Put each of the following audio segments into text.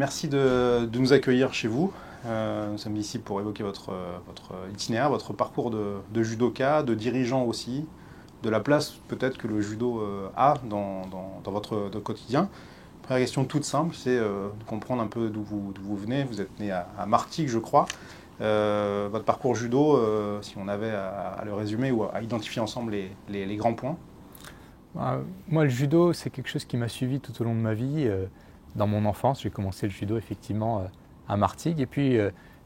Merci de nous accueillir chez vous. Nous sommes ici pour évoquer votre itinéraire, votre parcours de judoka, de dirigeant aussi, de la place peut-être que le judo a dans votre quotidien. Première question toute simple, c'est de comprendre un peu d'où vous venez. Vous êtes né à Martigues, je crois. Votre parcours judo, si on avait à le résumer ou à identifier ensemble les grands points. Moi, le judo, c'est quelque chose qui m'a suivi tout au long de ma vie. Dans mon enfance, j'ai commencé le judo effectivement à Martigues. Et puis,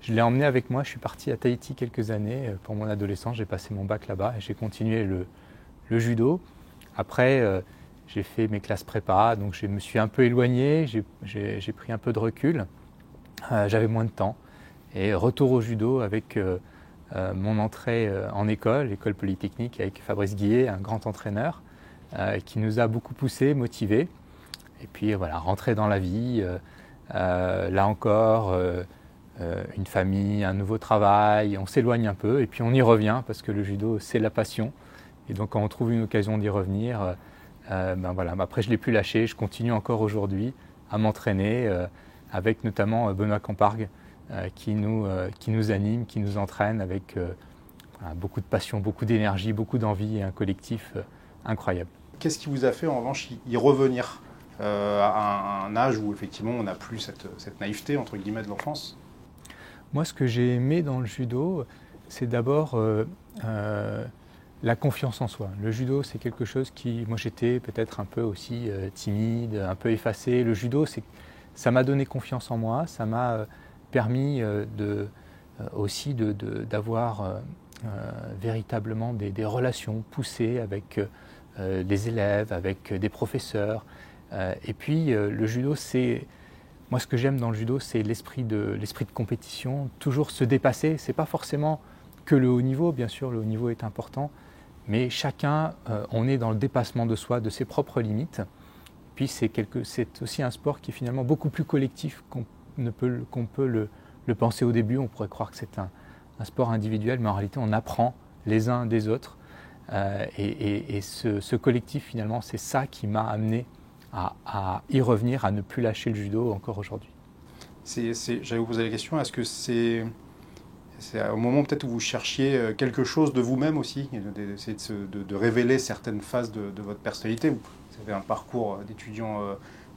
je l'ai emmené avec moi. Je suis parti à Tahiti quelques années pour mon adolescence. J'ai passé mon bac là-bas et j'ai continué le judo. Après, j'ai fait mes classes prépa, donc je me suis un peu éloigné. J'ai pris un peu de recul. J'avais moins de temps. Et retour au judo avec mon entrée en école polytechnique avec Fabrice Guillet, un grand entraîneur. Qui nous a beaucoup poussés, motivés. Et puis voilà, rentrer dans la vie, là encore, une famille, un nouveau travail, on s'éloigne un peu et puis on y revient parce que le judo c'est la passion. Et donc quand on trouve une occasion d'y revenir, voilà. Après je ne l'ai plus lâché, je continue encore aujourd'hui à m'entraîner avec notamment Benoît Campargue qui nous anime, qui nous entraîne avec voilà, beaucoup de passion, beaucoup d'énergie, beaucoup d'envie et un collectif incroyable. Qu'est-ce qui vous a fait en revanche y revenir à un âge où effectivement on n'a plus cette naïveté entre guillemets de l'enfance? Moi, ce que j'ai aimé dans le judo, c'est d'abord la confiance en soi. Le judo, c'est quelque chose qui, moi j'étais peut-être un peu aussi timide, un peu effacé. Le judo, ça m'a donné confiance en moi, ça m'a permis aussi d'avoir véritablement des relations poussées avec des élèves, avec des professeurs. Et puis le judo, moi ce que j'aime dans le judo, c'est l'esprit de compétition, toujours se dépasser. C'est pas forcément que le haut niveau, bien sûr le haut niveau est important, mais chacun, on est dans le dépassement de soi, de ses propres limites. Puis c'est aussi un sport qui est finalement beaucoup plus collectif qu'on peut le penser au début. On pourrait croire que c'est un sport individuel, mais en réalité on apprend les uns des autres. Et ce collectif, finalement, c'est ça qui m'a amené à y revenir, à ne plus lâcher le judo encore aujourd'hui. J'allais vous poser la question, est-ce que c'est au moment peut-être où vous cherchiez quelque chose de vous-même aussi, d'essayer de révéler certaines phases de votre personnalité? Vous avez un parcours d'étudiant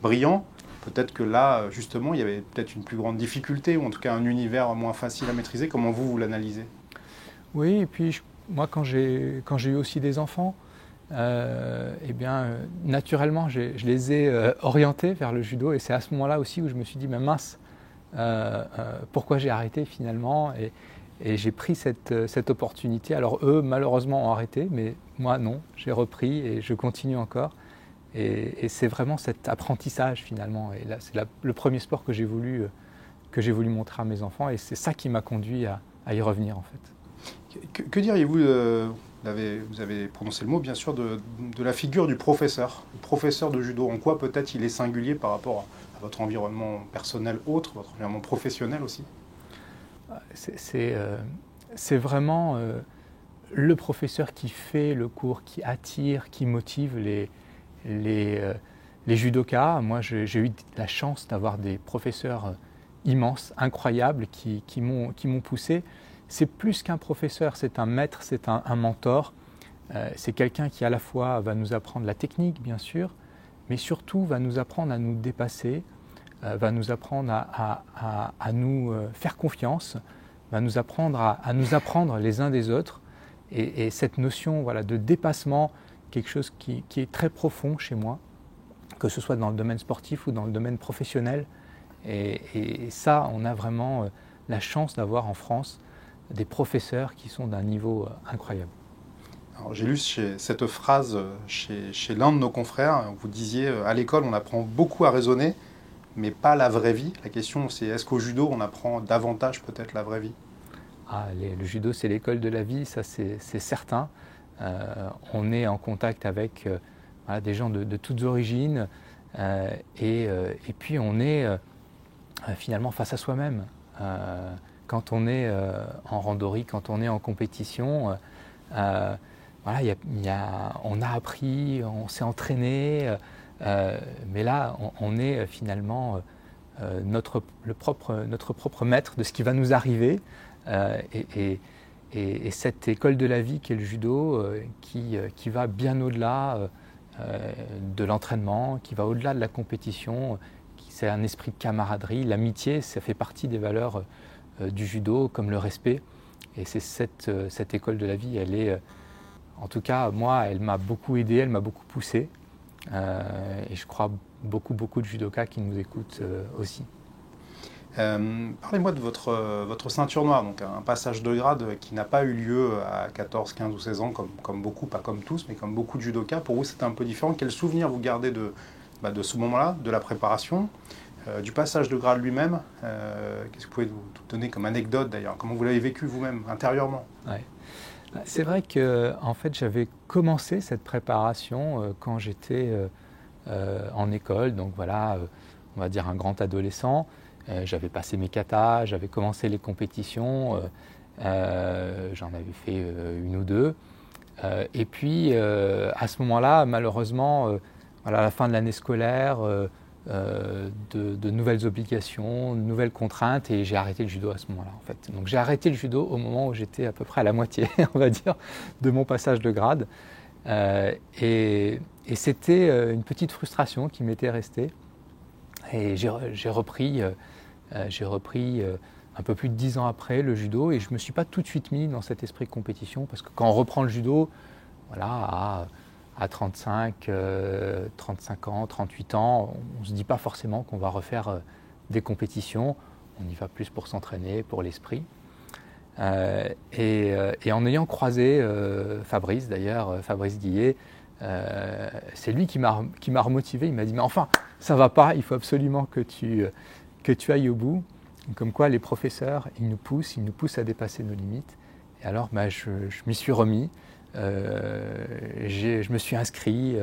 brillant. Peut-être que là, justement, il y avait peut-être une plus grande difficulté, ou en tout cas un univers moins facile à maîtriser. Comment vous l'analysez? Oui, et puis moi, quand j'ai eu aussi des enfants, naturellement, je les ai orientés vers le judo. Et c'est à ce moment-là aussi où je me suis dit, mais mince, pourquoi j'ai arrêté finalement? Et j'ai pris cette opportunité. Alors eux, malheureusement, ont arrêté, mais moi, non, j'ai repris et je continue encore. Et c'est vraiment cet apprentissage finalement. Et là, c'est le premier sport que j'ai voulu montrer à mes enfants. Et c'est ça qui m'a conduit à y revenir en fait. Que diriez-vous, vous avez prononcé le mot bien sûr, de la figure du professeur, le professeur de judo? En quoi peut-être il est singulier par rapport à votre environnement personnel autre, votre environnement professionnel aussi? C'est vraiment le professeur qui fait le cours, qui attire, qui motive les judokas. Moi, j'ai eu la chance d'avoir des professeurs immenses, incroyables, qui m'ont poussé. C'est plus qu'un professeur, c'est un maître, c'est un mentor. C'est quelqu'un qui à la fois va nous apprendre la technique, bien sûr, mais surtout va nous apprendre à nous dépasser, va nous apprendre à nous faire confiance, va nous apprendre à nous apprendre les uns des autres. Et cette notion voilà, de dépassement, quelque chose qui est très profond chez moi, que ce soit dans le domaine sportif ou dans le domaine professionnel. Et ça, on a vraiment la chance d'avoir en France des professeurs qui sont d'un niveau incroyable. Alors, j'ai lu cette phrase chez l'un de nos confrères. Vous disiez, à l'école, on apprend beaucoup à raisonner, mais pas la vraie vie. La question, c'est est-ce qu'au judo, on apprend davantage peut-être la vraie vie? Le judo, c'est l'école de la vie, ça c'est certain. On est en contact avec voilà, des gens de toutes origines et puis on est finalement face à soi-même. Quand on est en randonnée, quand on est en compétition, voilà, on a appris, on s'est entraîné, mais là, on est finalement notre propre maître de ce qui va nous arriver. Et cette école de la vie qu'est le judo, qui va bien au-delà de l'entraînement, qui va au-delà de la compétition, c'est un esprit de camaraderie. L'amitié, ça fait partie des valeurs du judo, comme le respect. Et c'est cette école de la vie, elle est, en tout cas, moi, elle m'a beaucoup aidé, elle m'a beaucoup poussé. Et je crois beaucoup de judokas qui nous écoutent aussi. Parlez-moi de votre ceinture noire, donc un passage de grade qui n'a pas eu lieu à 14, 15 ou 16 ans, comme beaucoup, pas comme tous, mais comme beaucoup de judokas. Pour vous, c'était un peu différent. Quel souvenir vous gardez de ce moment-là, de la préparation, du passage de grade lui-même? Qu'est-ce que vous pouvez nous donner comme anecdote d'ailleurs? Comment vous l'avez vécu vous-même, intérieurement? Ouais. C'est vrai que en fait, j'avais commencé cette préparation quand j'étais en école, donc voilà, on va dire un grand adolescent. J'avais passé mes katas, j'avais commencé les compétitions, j'en avais fait une ou deux. Et puis à ce moment-là, malheureusement, voilà, à la fin de l'année scolaire, de nouvelles obligations, de nouvelles contraintes, et j'ai arrêté le judo à ce moment-là en fait. Donc j'ai arrêté le judo au moment où j'étais à peu près à la moitié, on va dire, de mon passage de grade. Et c'était une petite frustration qui m'était restée. Et j'ai repris un peu plus de 10 ans après le judo, et je ne me suis pas tout de suite mis dans cet esprit de compétition, parce que quand on reprend le judo, voilà, à 35 ans, 38 ans, on ne se dit pas forcément qu'on va refaire des compétitions. On y va plus pour s'entraîner, pour l'esprit. Et en ayant croisé Fabrice, d'ailleurs, Fabrice Guillet, c'est lui qui m'a remotivé. Il m'a dit « Mais enfin, ça ne va pas, il faut absolument que tu ailles au bout. » Comme quoi, les professeurs, ils nous poussent à dépasser nos limites. Et alors, je m'y suis remis. Je me suis inscrit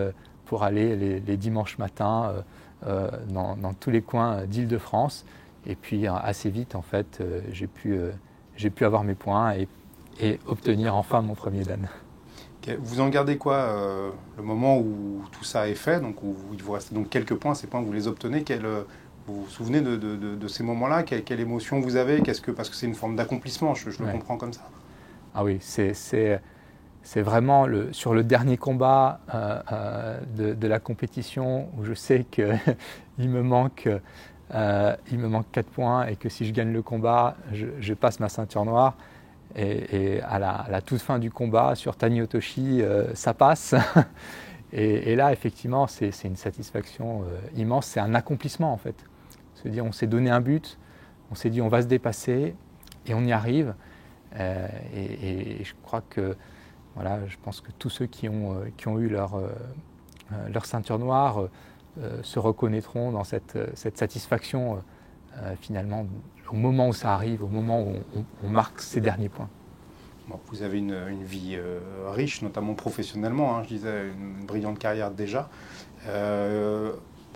pour aller les dimanches matins dans tous les coins d'Île-de-France. Et puis, assez vite, en fait, j'ai pu avoir mes points et obtenir enfin mon premier dan. Vous en gardez quoi le moment où tout ça est fait, donc où il vous reste donc quelques points, ces points vous les obtenez, vous vous souvenez de ces moments-là, quelle émotion vous avez, parce que c'est une forme d'accomplissement, je le comprends comme ça. Ah oui, c'est vraiment sur le dernier combat de la compétition où je sais qu'il me manque 4 points et que si je gagne le combat, je passe ma ceinture noire. Et à la toute fin du combat, sur Tani Otoshi, ça passe. Et là, effectivement, c'est une satisfaction immense. C'est un accomplissement, en fait. Se dire, on s'est donné un but, on s'est dit, on va se dépasser, et on y arrive. Et je crois que, voilà, je pense que tous ceux qui ont eu leur ceinture noire se reconnaîtront dans cette satisfaction, finalement, au moment où ça arrive, au moment où on marque ces derniers points. Bon, vous avez une vie riche, notamment professionnellement, je disais, une brillante carrière déjà.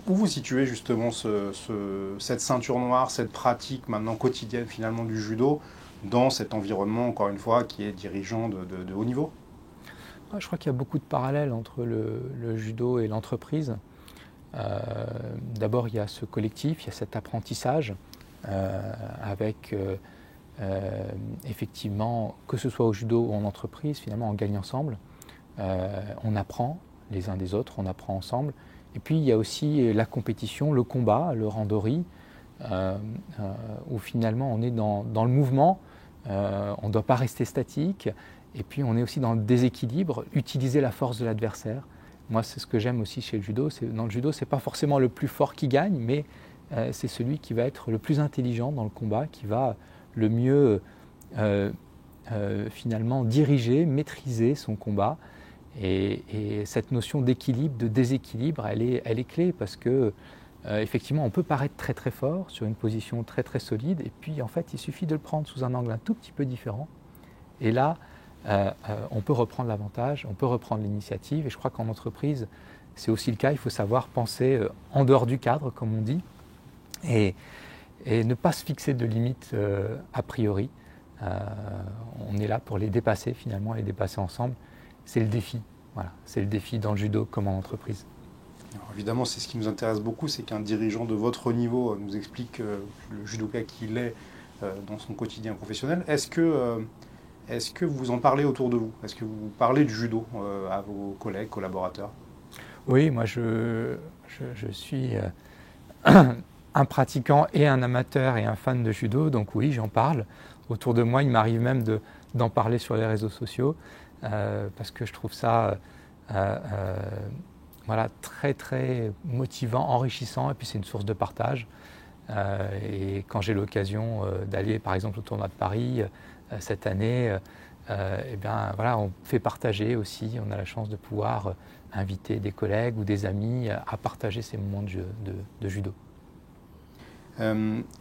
Où vous situez justement cette ceinture noire, cette pratique maintenant quotidienne finalement du judo dans cet environnement, encore une fois, qui est dirigeant de haut niveau? Je crois qu'il y a beaucoup de parallèles entre le judo et l'entreprise. D'abord, il y a ce collectif, il y a cet apprentissage avec effectivement, que ce soit au judo ou en entreprise, finalement on gagne ensemble, on apprend les uns des autres, on apprend ensemble. Et puis il y a aussi la compétition, le combat, le randori, où finalement on est dans le mouvement, on ne doit pas rester statique, et puis on est aussi dans le déséquilibre, utiliser la force de l'adversaire. Moi, c'est ce que j'aime aussi chez le judo. Dans le judo, ce n'est pas forcément le plus fort qui gagne, mais c'est celui qui va être le plus intelligent dans le combat, qui va le mieux finalement diriger, maîtriser son combat. Et cette notion d'équilibre, de déséquilibre, elle est clé parce que effectivement, on peut paraître très très fort sur une position très très solide, et puis en fait, il suffit de le prendre sous un angle un tout petit peu différent. Et là, on peut reprendre l'avantage, on peut reprendre l'initiative. Et je crois qu'en entreprise, c'est aussi le cas. Il faut savoir penser en dehors du cadre, comme on dit, et ne pas se fixer de limites a priori. On est là pour les dépasser finalement, les dépasser ensemble. C'est le défi. Voilà, c'est le défi dans le judo comme en entreprise. Alors, évidemment, c'est ce qui nous intéresse beaucoup, c'est qu'un dirigeant de votre niveau nous explique le judoka qu'il est dans son quotidien professionnel. Est-ce que vous en parlez autour de vous? Est-ce que vous parlez du judo à vos collègues, collaborateurs? Oui, moi je suis un pratiquant et un amateur et un fan de judo, donc oui, j'en parle. Autour de moi, il m'arrive même d'en parler sur les réseaux sociaux parce que je trouve ça voilà, très très motivant, enrichissant, et puis c'est une source de partage. Et quand j'ai l'occasion d'aller par exemple au tournoi de Paris cette année, eh bien, voilà, on fait partager aussi, on a la chance de pouvoir inviter des collègues ou des amis à partager ces moments de judo.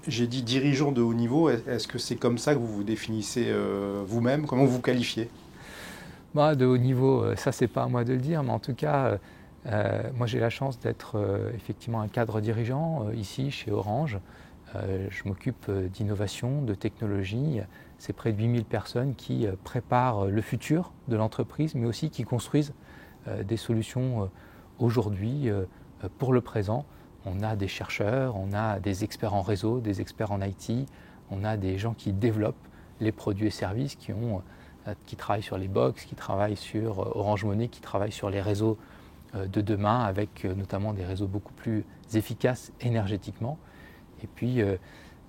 J'ai dit dirigeant de haut niveau, est-ce que c'est comme ça que vous vous définissez vous-même? Comment vous vous qualifiez? Bah, de haut niveau, ça c'est pas à moi de le dire, mais en tout cas, moi j'ai la chance d'être effectivement un cadre dirigeant ici chez Orange. Je m'occupe d'innovation, de technologie. C'est près de 8000 personnes qui préparent le futur de l'entreprise, mais aussi qui construisent des solutions aujourd'hui pour le présent. On a des chercheurs, on a des experts en réseau, des experts en IT, on a des gens qui développent les produits et services, qui travaillent sur les box, qui travaillent sur Orange Money, qui travaillent sur les réseaux de demain, avec notamment des réseaux beaucoup plus efficaces énergétiquement. Et puis,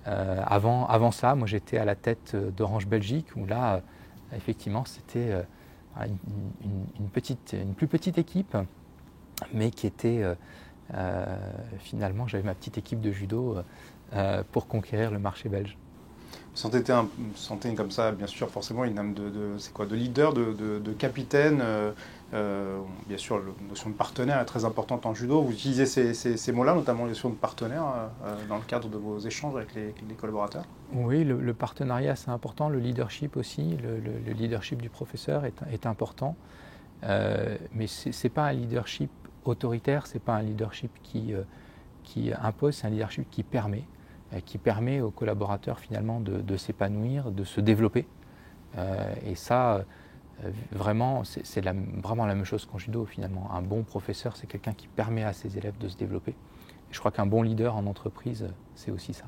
avant ça, moi j'étais à la tête d'Orange Belgique, où là, effectivement, c'était une plus petite équipe, mais qui était finalement, j'avais ma petite équipe de judo pour conquérir le marché belge. Vous sentez comme ça, bien sûr, forcément, une âme c'est quoi, de leader, de capitaine. Bien sûr, la notion de partenaire est très importante en judo. Vous utilisez ces mots-là, notamment la notion de partenaire, dans le cadre de vos échanges avec les collaborateurs? Oui, le partenariat, c'est important. Le leadership aussi, le leadership du professeur est important. Mais ce n'est pas un leadership autoritaire, ce n'est pas un leadership qui impose, c'est un leadership qui permet aux collaborateurs finalement de s'épanouir, de se développer. Et ça, vraiment, c'est vraiment la même chose qu'en judo finalement. Un bon professeur, c'est quelqu'un qui permet à ses élèves de se développer. Et je crois qu'un bon leader en entreprise, c'est aussi ça.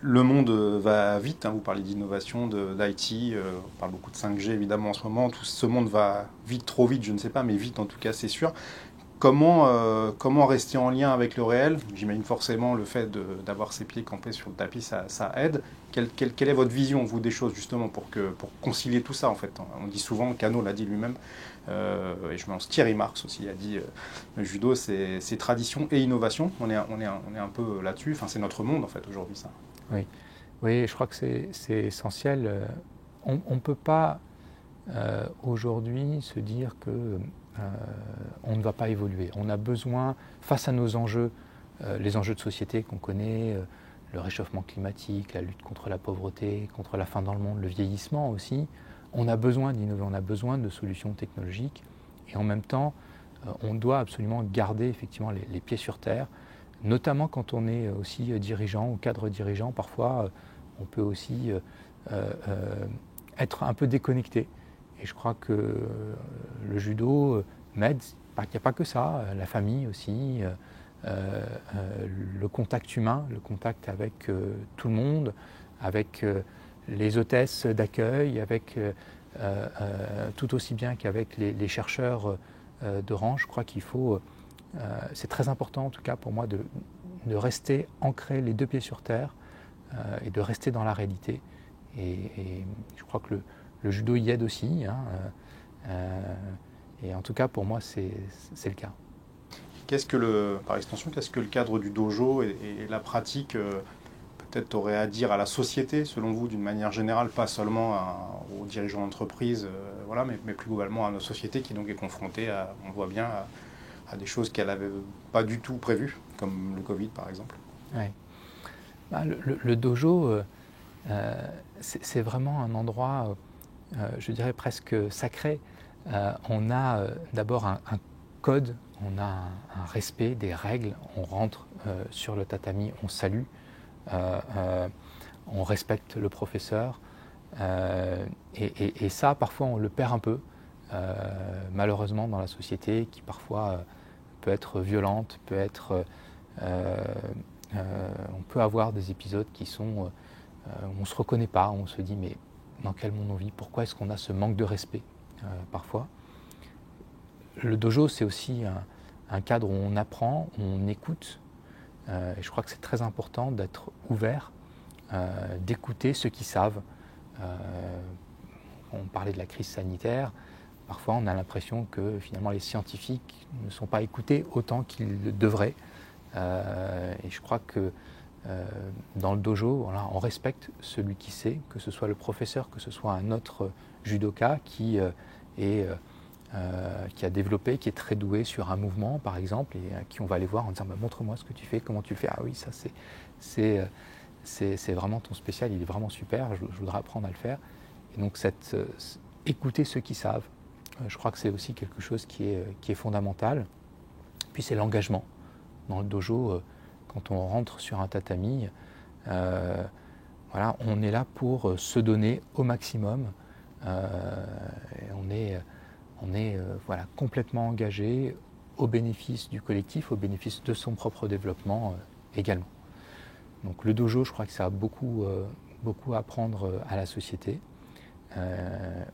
Le monde va vite, hein, vous parlez d'innovation, d'IT, on parle beaucoup de 5G évidemment en ce moment, tout ce monde va vite, trop vite, je ne sais pas, mais vite en tout cas c'est sûr. Comment rester en lien avec le réel? J'imagine forcément le fait d'avoir ses pieds campés sur le tapis, ça aide. Quelle est votre vision, vous, des choses, justement, pour concilier tout ça, en fait? On dit souvent, Kano l'a dit lui-même, et je pense Thierry Marx aussi a dit, le judo, c'est tradition et innovation. On est un peu là-dessus, enfin, c'est notre monde, en fait, aujourd'hui, ça. Oui. Oui, je crois que c'est essentiel. On ne peut pas aujourd'hui se dire que on ne va pas évoluer. On a besoin, face à nos enjeux, les enjeux de société qu'on connaît, le réchauffement climatique, la lutte contre la pauvreté, contre la faim dans le monde, le vieillissement aussi, on a besoin d'innover, on a besoin de solutions technologiques. Et en même temps, on doit absolument garder effectivement les pieds sur terre, notamment quand on est aussi dirigeant ou cadre dirigeant. Parfois, on peut aussi être un peu déconnecté. Et je crois que le judo m'aide. Il n'y a pas que ça, la famille aussi, le contact humain, le contact avec tout le monde, avec les hôtesses d'accueil, avec tout aussi bien qu'avec les chercheurs d'Orange. Je crois qu'il faut, c'est très important en tout cas pour moi de rester ancré les deux pieds sur terre et de rester dans la réalité. Et je crois que le judo y aide aussi, hein, et en tout cas pour moi c'est le cas. Par extension, qu'est-ce que le cadre du dojo et la pratique peut-être aurait à dire à la société, selon vous, d'une manière générale, pas seulement aux dirigeants d'entreprise, voilà, mais plus globalement à nos sociétés qui donc est confrontée, on voit bien, à des choses qu'elle n'avait pas du tout prévues, comme le Covid par exemple? Ouais. Bah, le dojo, c'est vraiment un endroit, je dirais presque sacré. On a d'abord un code, on a un respect des règles, on rentre sur le tatami, on salue, on respecte le professeur. Et ça, parfois, on le perd un peu, malheureusement, dans la société qui parfois peut être violente, on peut avoir des épisodes qui sont, on ne se reconnaît pas, on se dit mais dans quel monde on vit, pourquoi est-ce qu'on a ce manque de respect parfois. Le dojo, c'est aussi un cadre où on apprend, où on écoute, et je crois que c'est très important d'être ouvert, d'écouter ceux qui savent. On parlait de la crise sanitaire, parfois on a l'impression que finalement les scientifiques ne sont pas écoutés autant qu'ils le devraient. Et je crois que dans le dojo, voilà, on respecte celui qui sait, que ce soit le professeur, que ce soit un autre judoka qui a développé, qui est très doué sur un mouvement par exemple, et à qui on va aller voir en disant bah, montre-moi ce que tu fais, comment tu le fais. Ah oui, ça c'est vraiment ton spécial, il est vraiment super, je voudrais apprendre à le faire. Et donc écouter ceux qui savent, je crois que c'est aussi quelque chose qui est fondamental. Puis c'est l'engagement. Dans le dojo, quand on rentre sur un tatami, voilà, on est là pour se donner au maximum. On est voilà, complètement engagé au bénéfice du collectif, au bénéfice de son propre développement également. Donc le dojo, je crois que ça a beaucoup à apprendre à la société.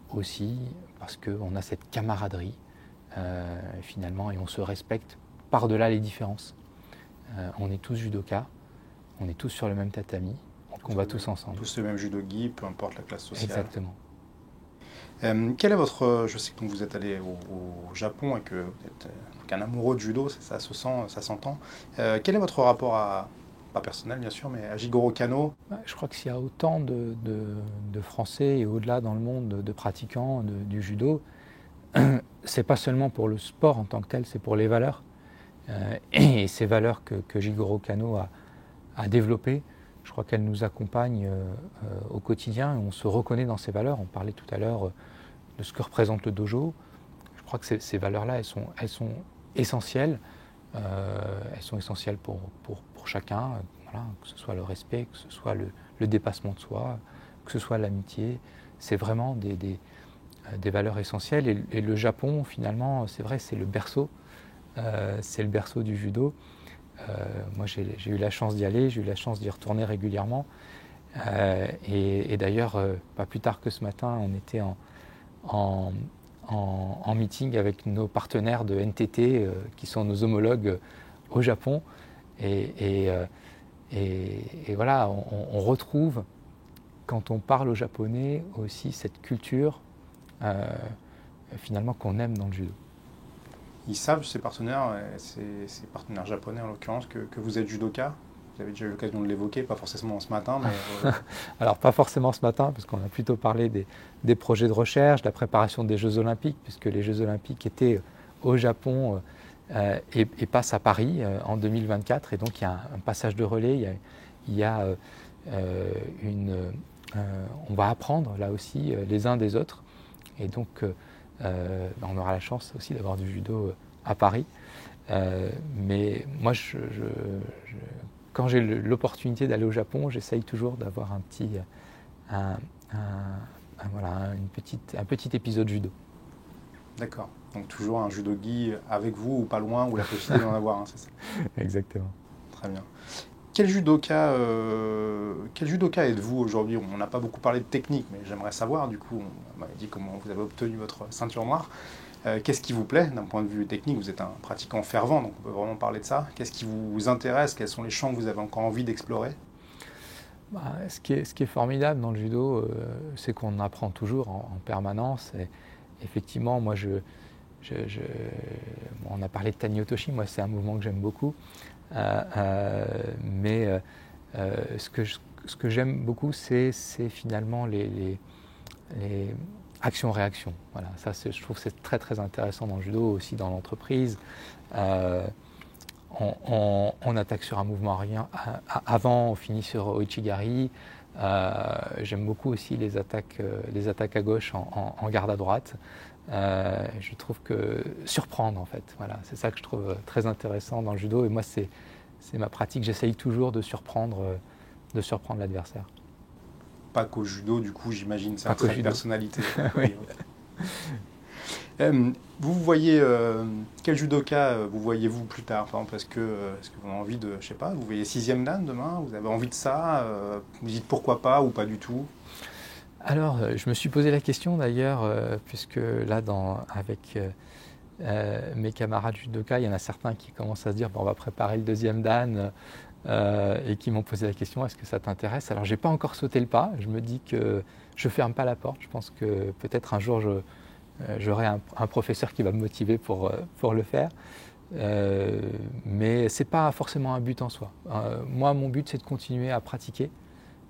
Aussi parce qu'on a cette camaraderie finalement et on se respecte par-delà les différences. On est tous judokas, on est tous sur le même tatami, on combat tous ensemble. Tous le même judogi, peu importe la classe sociale. Exactement. Quel est votre... Je sais que vous êtes allé au Japon et que vous êtes un amoureux de judo, ça se sent, ça s'entend. Quel est votre rapport pas personnel bien sûr, mais à Jigoro Kano? Je crois que s'il y a autant de Français et au-delà dans le monde de pratiquants du judo, c'est pas seulement pour le sport en tant que tel, c'est pour les valeurs. Et ces valeurs que Jigoro Kano a développées, je crois qu'elles nous accompagnent au quotidien et on se reconnaît dans ces valeurs. On parlait tout à l'heure de ce que représente le dojo. Je crois que ces valeurs-là, elles sont essentielles. Elles sont essentielles pour chacun, voilà, que ce soit le respect, que ce soit le dépassement de soi, que ce soit l'amitié. C'est vraiment des valeurs essentielles. Et le Japon, finalement, c'est vrai, c'est le berceau. C'est le berceau du judo. Moi, j'ai eu la chance d'y aller, j'ai eu la chance d'y retourner régulièrement. Et d'ailleurs, pas plus tard que ce matin, on était en meeting avec nos partenaires de NTT, qui sont nos homologues au Japon. Et voilà, on retrouve, quand on parle au japonais, aussi cette culture, finalement, qu'on aime dans le judo. Ils savent, ces partenaires japonais en l'occurrence, que vous êtes judoka? Vous avez déjà eu l'occasion de l'évoquer, pas forcément ce matin, mais... Alors pas forcément ce matin, parce qu'on a plutôt parlé des projets de recherche, de la préparation des Jeux Olympiques, puisque les Jeux Olympiques étaient au Japon et passent à Paris en 2024. Et donc il y a un passage de relais, on va apprendre là aussi les uns des autres. Et donc on aura la chance aussi d'avoir du judo à Paris. Mais moi, quand j'ai l'opportunité d'aller au Japon, j'essaye toujours d'avoir un petit épisode judo. D'accord. Donc toujours un judogi avec vous ou pas loin, ou la possibilité d'en avoir, c'est ça? Exactement. Très bien. Quel judoka êtes-vous aujourd'hui? On n'a pas beaucoup parlé de technique, mais j'aimerais savoir, du coup, on m'avait dit comment vous avez obtenu votre ceinture noire. Qu'est-ce qui vous plaît d'un point de vue technique? Vous êtes un pratiquant fervent, donc on peut vraiment parler de ça. Qu'est-ce qui vous intéresse? Quels sont les champs que vous avez encore envie d'explorer? Ce qui est formidable dans le judo, c'est qu'on apprend toujours en permanence. Et effectivement, moi, on a parlé de Taniotoshi, moi c'est un mouvement que j'aime beaucoup. Mais ce que j'aime beaucoup, c'est finalement les actions-réactions. Voilà, ça, je trouve que c'est très très intéressant dans le judo, aussi dans l'entreprise. On attaque sur un mouvement avant, on finit sur Oichigari. J'aime beaucoup aussi les attaques à gauche en garde à droite. Je trouve que surprendre, en fait, voilà, c'est ça que je trouve très intéressant dans le judo. Et moi, c'est ma pratique. J'essaye toujours de surprendre l'adversaire. Pas qu'au judo, du coup, j'imagine, c'est un trait de personnalité. Oui. Vous voyez, quel judoka vous voyez-vous plus tard? Par exemple, est-ce que vous avez envie de, je sais pas, vous voyez 6e dan demain? Vous avez envie de ça? Vous dites pourquoi pas ou pas du tout? Alors, je me suis posé la question d'ailleurs, puisque là, avec mes camarades judoka, il y en a certains qui commencent à se dire bon, on va préparer le 2e dan et qui m'ont posé la question est-ce que ça t'intéresse? Alors, j'ai pas encore sauté le pas. Je me dis que je ferme pas la porte. Je pense que peut-être un jour j'aurai un professeur qui va me motiver pour le faire. Mais c'est pas forcément un but en soi. Moi, mon but, c'est de continuer à pratiquer.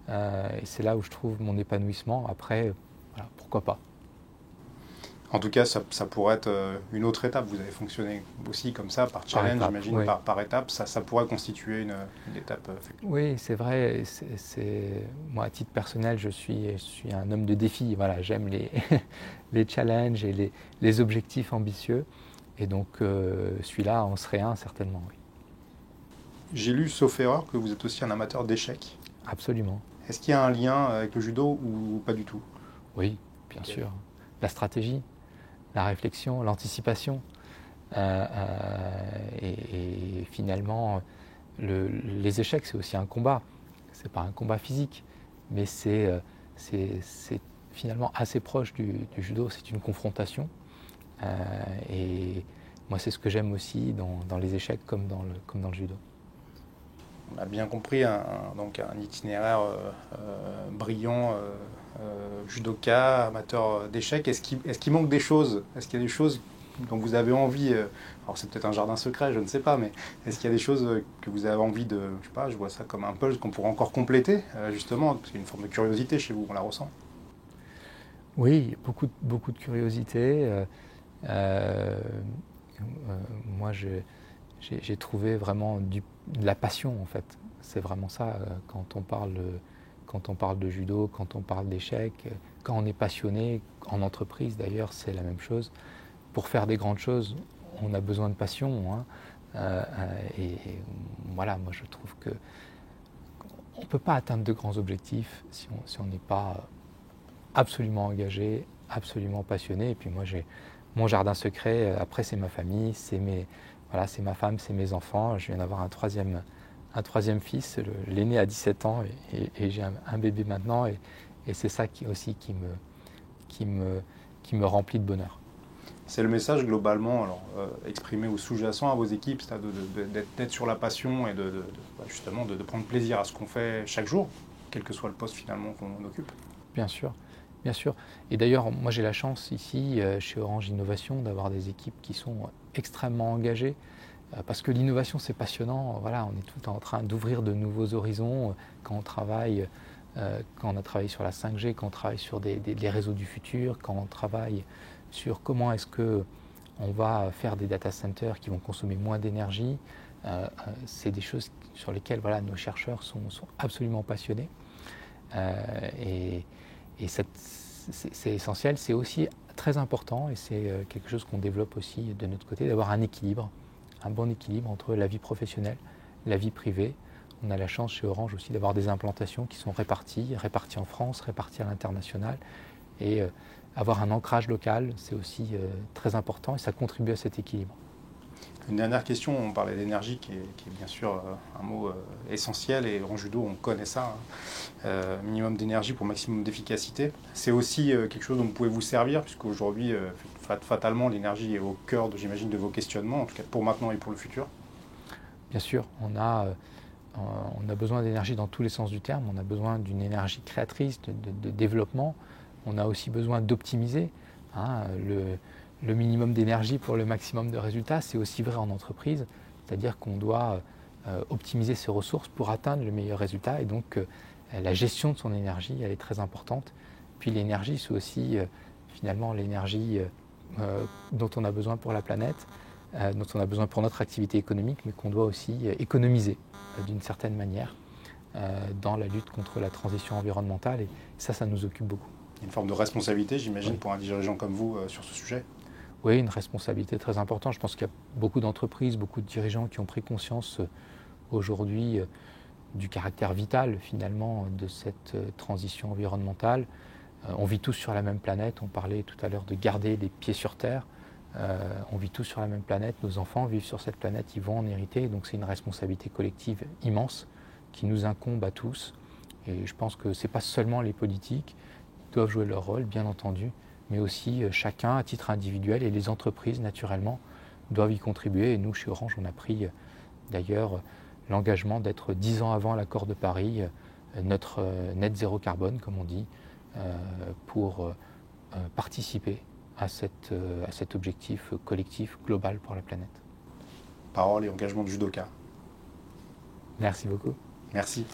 Et c'est là où je trouve mon épanouissement. Après, voilà, pourquoi pas. En tout cas, ça pourrait être une autre étape. Vous avez fonctionné aussi comme ça, par challenge, j'imagine, oui. par étape. Ça pourrait constituer une étape. Oui, c'est vrai. Moi, à titre personnel, je suis un homme de défi. Voilà, j'aime les challenges et les objectifs ambitieux. Et donc, celui-là en serait un, certainement, oui. J'ai lu, sauf erreur, que vous êtes aussi un amateur d'échecs. Absolument. Est-ce qu'il y a un lien avec le judo ou pas du tout? Oui, bien sûr. La stratégie, la réflexion, l'anticipation. Et finalement, les échecs, c'est aussi un combat. C'est pas un combat physique, mais c'est finalement assez proche du judo. C'est une confrontation. Et moi, c'est ce que j'aime aussi dans les échecs comme dans le judo. On a bien compris, donc un itinéraire brillant, judoka, amateur d'échecs. Est-ce qu'il manque des choses? Est-ce qu'il y a des choses dont vous avez envie, alors c'est peut-être un jardin secret, je ne sais pas, mais est-ce qu'il y a des choses que vous avez envie de, je sais pas, je vois ça comme un puzzle qu'on pourrait encore compléter, justement, parce qu'il y a une forme de curiosité chez vous, on la ressent. Oui, beaucoup de curiosité. Moi, j'ai trouvé vraiment de la passion, en fait. C'est vraiment ça, quand on parle de judo, quand on parle d'échecs, quand on est passionné, en entreprise d'ailleurs, c'est la même chose. Pour faire des grandes choses, on a besoin de passion, hein. Et voilà, moi je trouve que on ne peut pas atteindre de grands objectifs si on n'est pas absolument engagé, absolument passionné. Et puis moi, j'ai mon jardin secret. Après, c'est ma famille, c'est ma femme, c'est mes enfants. Je viens d'avoir un troisième fils. L'aîné a 17 ans et j'ai un bébé maintenant. Et c'est ça qui me remplit de bonheur. C'est le message globalement alors, exprimé ou sous-jacent à vos équipes, c'est d'être sur la passion et justement de prendre plaisir à ce qu'on fait chaque jour, quel que soit le poste finalement qu'on occupe. Bien sûr, bien sûr. Et d'ailleurs, moi j'ai la chance ici, chez Orange Innovation, d'avoir des équipes qui sont extrêmement engagées, parce que l'innovation c'est passionnant. Voilà, on est tout le temps en train d'ouvrir de nouveaux horizons quand on travaille. Quand on a travaillé sur la 5G, quand on travaille sur les réseaux du futur, quand on travaille sur comment est-ce qu'on va faire des data centers qui vont consommer moins d'énergie, c'est des choses sur lesquelles voilà, nos chercheurs sont absolument passionnés. Et c'est essentiel, c'est aussi très important et c'est quelque chose qu'on développe aussi de notre côté, d'avoir un bon équilibre entre la vie professionnelle, la vie privée. On a la chance chez Orange aussi d'avoir des implantations qui sont réparties en France, réparties à l'international. Et avoir un ancrage local, c'est aussi très important et ça contribue à cet équilibre. Une dernière question, on parlait d'énergie qui est bien sûr un mot essentiel et en judo on connaît ça, hein. Minimum d'énergie pour maximum d'efficacité. C'est aussi quelque chose dont vous pouvez vous servir puisqu'aujourd'hui fatalement l'énergie est au cœur j'imagine de vos questionnements, en tout cas pour maintenant et pour le futur. Bien sûr, on a besoin d'énergie dans tous les sens du terme, on a besoin d'une énergie créatrice, de développement, on a aussi besoin d'optimiser, hein, le minimum d'énergie pour le maximum de résultats, c'est aussi vrai en entreprise, c'est-à-dire qu'on doit optimiser ses ressources pour atteindre le meilleur résultat et donc la gestion de son énergie, elle est très importante. Puis l'énergie, c'est aussi finalement l'énergie dont on a besoin pour la planète, dont on a besoin pour notre activité économique, mais qu'on doit aussi économiser d'une certaine manière dans la lutte contre la transition environnementale et ça nous occupe beaucoup. Une forme de responsabilité, j'imagine, Oui. Pour un dirigeant comme vous sur ce sujet. Oui, une responsabilité très importante. Je pense qu'il y a beaucoup d'entreprises, beaucoup de dirigeants qui ont pris conscience aujourd'hui du caractère vital finalement de cette transition environnementale. On vit tous sur la même planète, on parlait tout à l'heure de garder les pieds sur terre. On vit tous sur la même planète, nos enfants vivent sur cette planète, ils vont en hériter, donc c'est une responsabilité collective immense qui nous incombe à tous. Et je pense que ce n'est pas seulement les politiques qui doivent jouer leur rôle, bien entendu, mais aussi chacun à titre individuel et les entreprises, naturellement, doivent y contribuer. Et nous, chez Orange, on a pris d'ailleurs l'engagement d'être 10 ans avant l'accord de Paris, notre net zéro carbone, comme on dit, pour participer à cet objectif collectif global pour la planète. Parole et engagement de judoka. Merci beaucoup. Merci.